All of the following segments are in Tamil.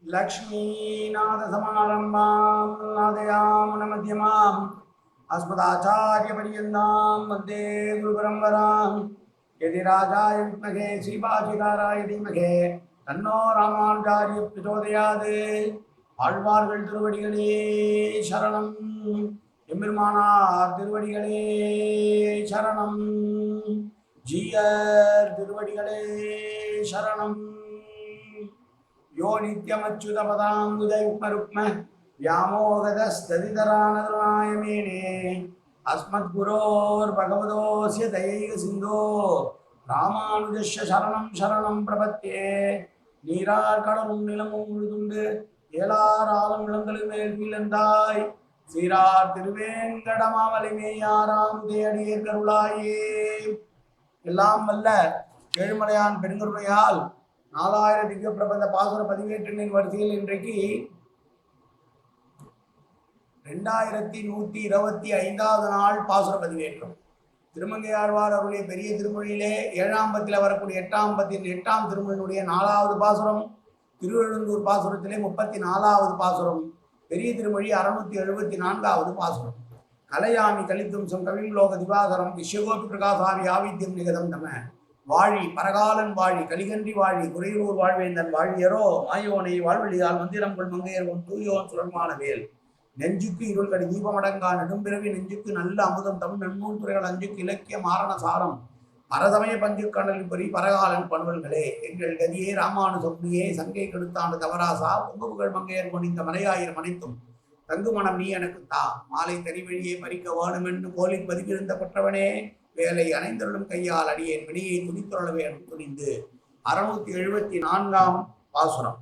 लक्ष्मीनाथसमारम्भां नादयामुनमध्यमाम् अस्मदाचार्यपर्यन्तां वन्दे गुरुपरम्परां यतिराजाय विद्महे श्रीभाष्यकाराय धीमहि तन्नो रामानुजार्य प्रचोदयात् ஆழ்வார்கள் திருவடிகளே சரணம் எம்பெருமானார் திருவடிகளே சரணம் ஜீயர் திருவடிகளே சரணம் यो नित्यमच्युतपदाम्बुजयुग्मरुक्म व्यामोहदस्तदितरानतृणाय मेने अस्मद्गुरोर्भगवतोऽस्य दयैकसिन्धो रामानुजस्य शरणं शरणं प्रपद्ये நீரார்கடலும் நிலமும் முழுதுண்டு ஏலாராலும் இளங்களில் மேல் வீழ்ந்தாய் சீரார் திருவேங்கடமாமலை மேயாராம் தேடியர் கருளாயே. எல்லாம் வல்ல ஏழுமலையான் பெருங்கருணையால் 4000 திவ்ய பிரபந்த பாசுர பதிவேற்றின் வரிசையில் இன்றைக்கு 2125வது நாள் பாசுர பதிவேற்றம். திருமங்கையாழ்வார் அவருடைய பெரிய திருமொழியிலே 7ஆம் பத்தில் வரக்கூடிய 8ஆம் பத்தின் 8ஆம் திருமொழியினுடைய 4வது பாசுரம், திருவெழுந்தூர் பாசுரத்திலே 34வது பாசுரம், பெரிய திருமொழி 674வது பாசுரம். கலையாமி கலித்தும்சம் கவிம்லோக திவாகரம் விஸ்வகோபி பிரகாசாவி ஆவித்யம் நிகதம் தம வாழி பரகாலன் வாழி கலிகன்றி வாழி குறையூர் வாழ்வேந்தன் வாழியரோ மாயோனை வாழ்வழியால் மந்திரம் கொள் மங்கையர்வன் தூயோன் சுரமான வேல் நெஞ்சுக்கு இருள்கடி தீபமடங்கா நெடும்பிறவி நெஞ்சுக்கு நல்ல அமுதம் தமிழ் நன்னூல் துறைகள் அஞ்சுக்கு இலக்கிய மாரண சாரம் பரதமய பஞ்சு கடலில் பொறி பரகாலன் பணுவல்களே எங்கள் கதியே ராமானுசம்னியே சங்கை கெடுத்தான தவராசா பொங்குபுகள் மங்கையர் கொண்டிந்த மலையாயிரம் அனைத்தும் தங்கு மனம் நீ எனக்கு தா மாலை தனிவழியே பறிக்க வேணுமென்று கோலில் பதிவிருந்த கொற்றவனே வேலை அணைந்தருளும் கையால் அடியேன் வினையை துணித்துறளவே துணிந்து. 674ஆம் பாசுரம்.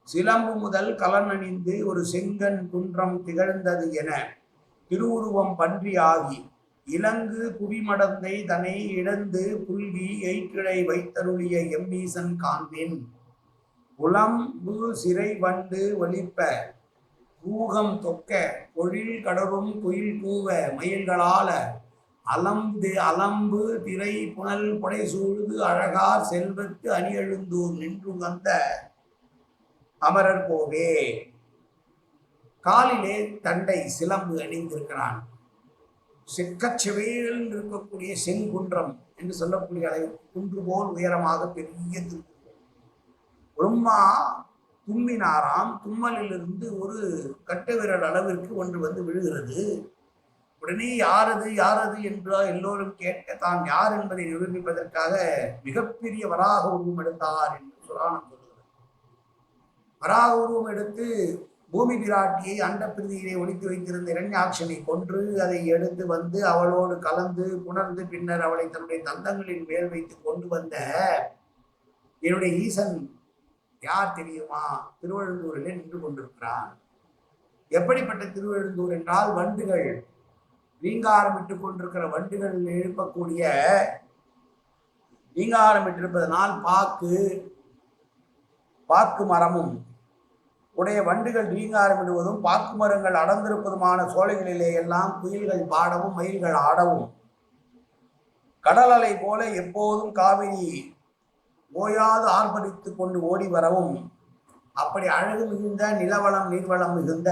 சிலம்பு முதல் கலன் அணிந்து ஒரு செங்கன் குன்றம் திகழ்ந்தது என திருவுருவம் பன்றி ஆகி இலங்கு புவிமடந்தை தனை இழந்து புல்கி எய்கிழை வைத்தருளிய எம்மீசன் காண்பின் புலம்பு சிறை வண்டு ஒலிப்ப பூகம் தொக்க பொழில் கடரும் குயில் கூவ மயில்களால அலம்பு திரை புனல் புடை சூழ்ந்து அழகார் செல்வத்து அணியெழுந்தூர் நின்று வந்த அமரர் போவே. காலிலே தண்டை சிலம்பு அணிந்திருக்கிறான். செக்கச்செவையில் இருக்கக்கூடிய செங்குன்றம் என்று சொல்லக்கூடிய அளவுக்கு குன்று போல் உயரமாக பெரிய பிரம்மா தும்மினாராம். தும்மலிலிருந்து ஒரு கட்ட விரல் அளவிற்கு ஒன்று வந்து விழுகிறது. உடனே யாரது யாரது என்று எல்லோரும் கேட்க தான் யார் என்பதை நிரூபிப்பதற்காக மிகப்பெரிய வராக உருவம் எடுத்தார் என்று புராணம் சொல்கிறது. வராக உருவம் எடுத்து பூமி பிராட்டியை அண்ட பிரதியிலே ஒழித்து வைத்திருந்த இரண்யாட்சனை கொன்று அதை எடுத்து வந்து அவளோடு கலந்து புணர்ந்து பின்னர் அவளை தன்னுடைய தந்தங்களின் மேல் வைத்து கொண்டு வந்த என்னுடைய ஈசன் யார் தெரியுமா? திருவெழுந்தூரிலே நின்று கொண்டிருக்கிறான். எப்படிப்பட்ட திருவெழுந்தூர் என்றால் வண்டுகள் ரீங்காரமிட்டுக் கொண்டிருக்கிற வண்டுகள் எழுப்பக்கூடிய ரீங்காரமிட்டிருப்பதனால் பாக்கு மரமும் உடைய வண்டுகள் ரீங்காரமிடுவதும் பாக்கு மரங்கள் அடர்ந்திருப்பதுமான சோலைகளிலே எல்லாம் குயில்கள் பாடவும் மயில்கள் ஆடவும் கடல் அலை போல எப்போதும் காவிரி ஓயாது ஆர்ப்பரித்து கொண்டு ஓடி வரவும் அப்படி அழகு மிகுந்த நிலவளம் நீர்வளம் மிகுந்த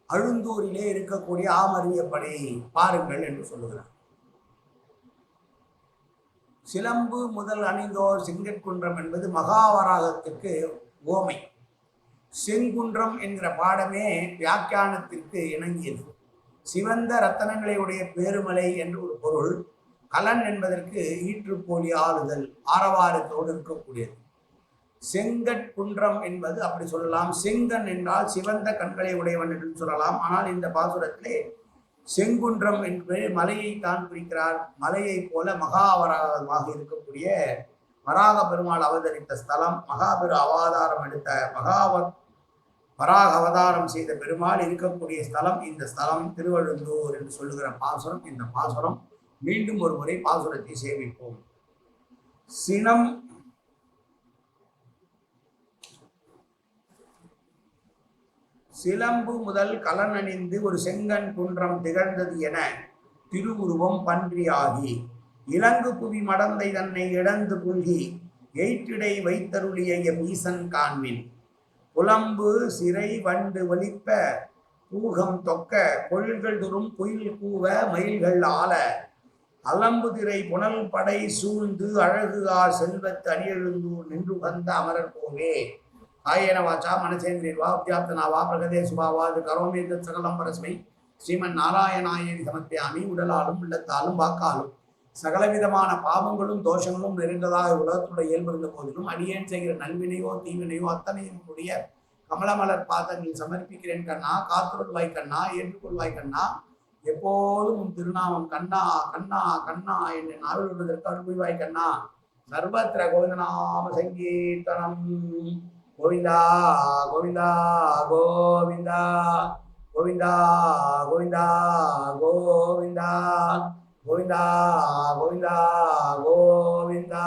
அழுந்தூரிலே இருக்கக்கூடிய ஆமரியப்படை பாருங்கள் என்று சொல்லுகிறார். சிலம்பு முதல் அணிந்தோர் செங்கற்குன்றம் என்பது மகாவராகத்திற்கு ஓமை. செங்குன்றம் என்கிற பாடமே வியாக்கியானத்திற்கு இணங்கியது. சிவந்த ரத்தனங்களை உடைய பேருமலை என்று ஒரு பொருள். கலன் என்பதற்கு ஈற்றுப்போலி ஆளுதல் ஆரவாரத்தோடு இருக்கக்கூடியது. செங்கற்குன்றம் என்பது அப்படி சொல்லலாம். செங்கன் என்றால் சிவந்த கண்களை உடையவன் என்று சொல்லலாம். ஆனால் இந்த பாசுரத்திலே செங்குன்றம் என்று மலையை தான் குறிக்கிறார். மலையை போல மகாவராகமாக இருக்கக்கூடிய வராக பெருமாள் அவதரித்த ஸ்தலம், மகாபெரு அவதாரம் எடுத்த வராக அவதாரம் செய்த பெருமாள் இருக்கக்கூடிய ஸ்தலம் இந்த ஸ்தலம் திருவெழுந்தூர் என்று சொல்லுகிற பாசுரம். இந்த பாசுரம் மீண்டும் ஒரு முறை பாசுரத்தை சேமிப்போம். சிலம்பு முதல் கலன் அணிந்து ஒரு செங்கன் குன்றம் திகழ்ந்தது என திருவுருவம் பன்றியாகி இலங்கு புவி மடந்தை தன்னை இழந்து புல்கி எயிற்றிடை வைத்தருளிய எம் ஈசன் காண்மின் புலம்பு சிறை வண்டு ஒலிப்ப பூகம் தொக்க பொழில்கள் தோறும் குயில் கூவ மயில்கள் ஆல அலம்புதிரை புனல் படை சூழ்ந்து அழகுகார் செல்வத்து அணியெழுந்தூர் நின்று வந்த அமரர் போவே காயேன வாச்சா மனசேந்திரிவா உத்தியாப்தனாவா பிரகதே சுபாவாது கரோமேந்த சகலம் பரஸ்மை ஸ்ரீமன் நாராயணாயணி சமர்ப்பியாமி. உடலாலும் உள்ளத்தாலும் வாக்காலும் சகலவிதமான பாவங்களும் தோஷங்களும் நிறைந்ததாக உலகத்துடைய இயல்பு இருந்த போதிலும் அடியேன் செய்கிற நல்வினையோ தீவினையோ அத்தனையும் கூடிய கமலமலர் பாதங்களில் சமர்ப்பிக்கிறேன் கண்ணா. காத்துருள்வாய் கண்ணா, ஏற்றுக்கொள்வாய் கண்ணா. எப்போதும் உன் திருநாமம் கண்ணா கண்ணா கண்ணா என்று நாவில் உள்ளதற்கு அனுபவிவாய் கண்ணா. சர்வத்திர கோவிந்தநாம சங்கீர்த்தனம். கோவிந்தா கோவிந்தா கோவிந்தா கோவிந்தா கோவிந்தா கோவிந்தா கோவிந்தா கோவிந்தா கோவிந்தா.